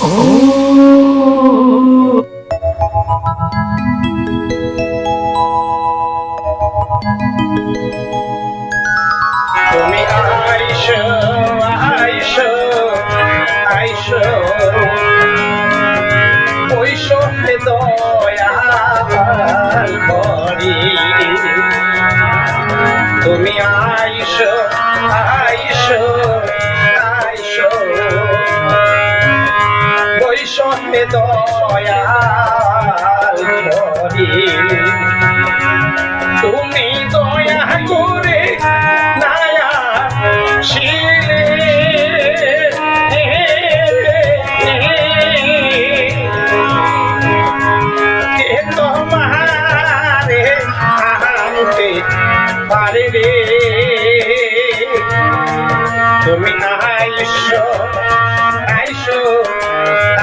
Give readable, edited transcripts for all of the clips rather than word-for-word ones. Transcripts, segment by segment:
তুমি আইসো আইসো আইসো ওইসো দয়াল করি তুমি আইসো আইসো আইসো ওইসো দয়াল করি তুমি দয়া করে নায়া শিলে কে তোমারে আনতে পারে রে তুমি আইসো আইসো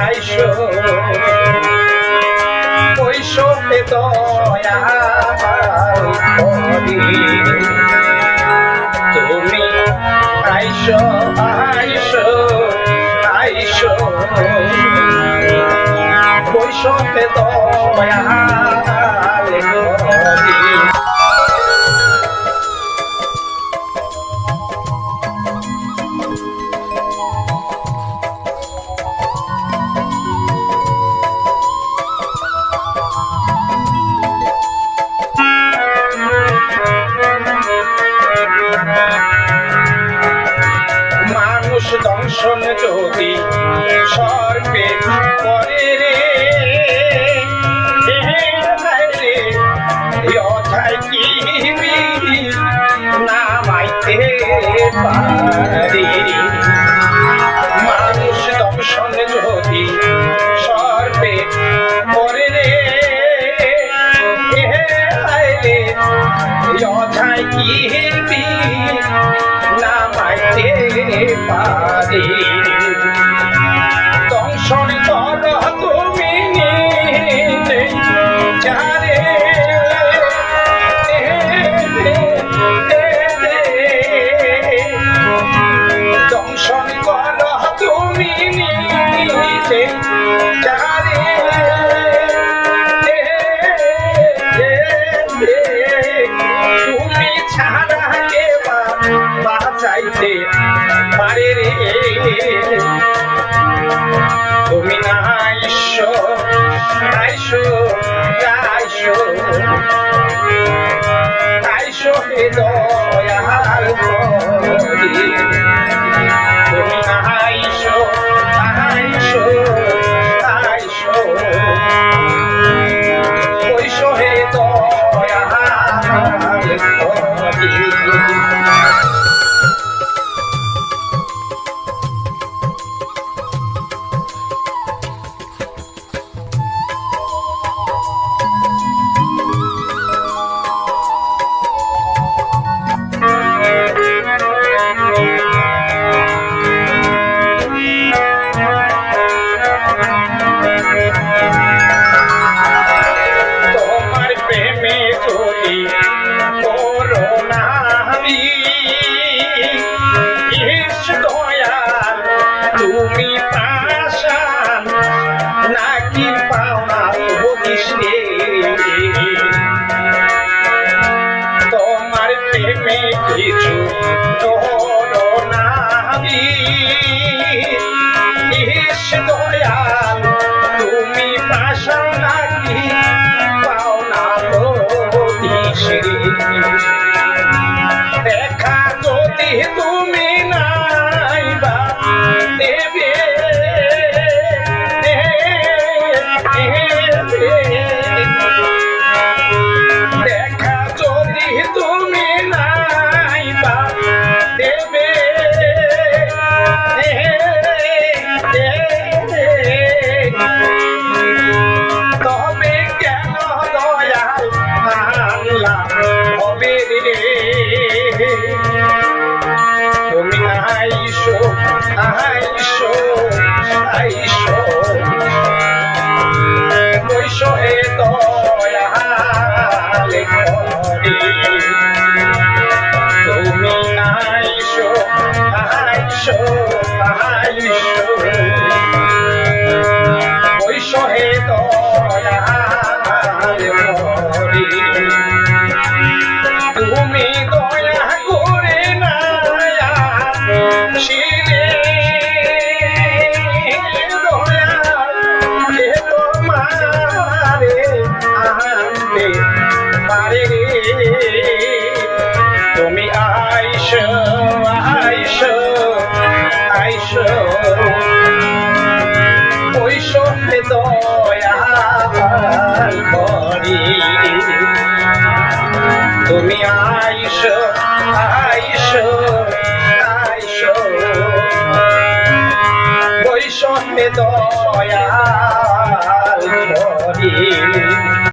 আইসো ওইসো দয়া তুমি আইসো আইসো আইসো ওইসো দয়া মানুষ দংশন যদি সর্বে করে রে অথায় কি নামাইতে পারে মানুষ দংশন যদি সর্বে করে রে অথায় কি নামাইতে পারে দংশন কর তুমি যারে দংশন কর তুমি যারে তুমি ছাড়া কে বাঁচাইতে পারে রে তুমি না আইসো আইসো আইসো আইসো হে দয়াল করি তুমি না আইসো আইসো আইসো ওইসো হে দয়াল করি তোমার প্রেমে যদি করোনা দয়াল তুমি পাশান নাকি পাওনা বলিস রে তোমার প্রেমে কিছু করোনা দয়াল তুমি পাশান নাকি পাওনা বলিস রে দেখা যদি তুমি নাইবা দেবে দেখা যদি তুমি নাইবা দেবে তবে কেন দয়াল আল্লাহ হবে রে তুমি আইসো আইসো আইসো ওইসো হে দয়াল করি তুমি আইসো আইসো আইসো শিরে দয়াল কে তোমারে আনতে পারে তুমি আইসো আইসো আইসো ওইসো দয়াল করি তুমি আইসো আইসো আইসো ওইসো দয়াল করি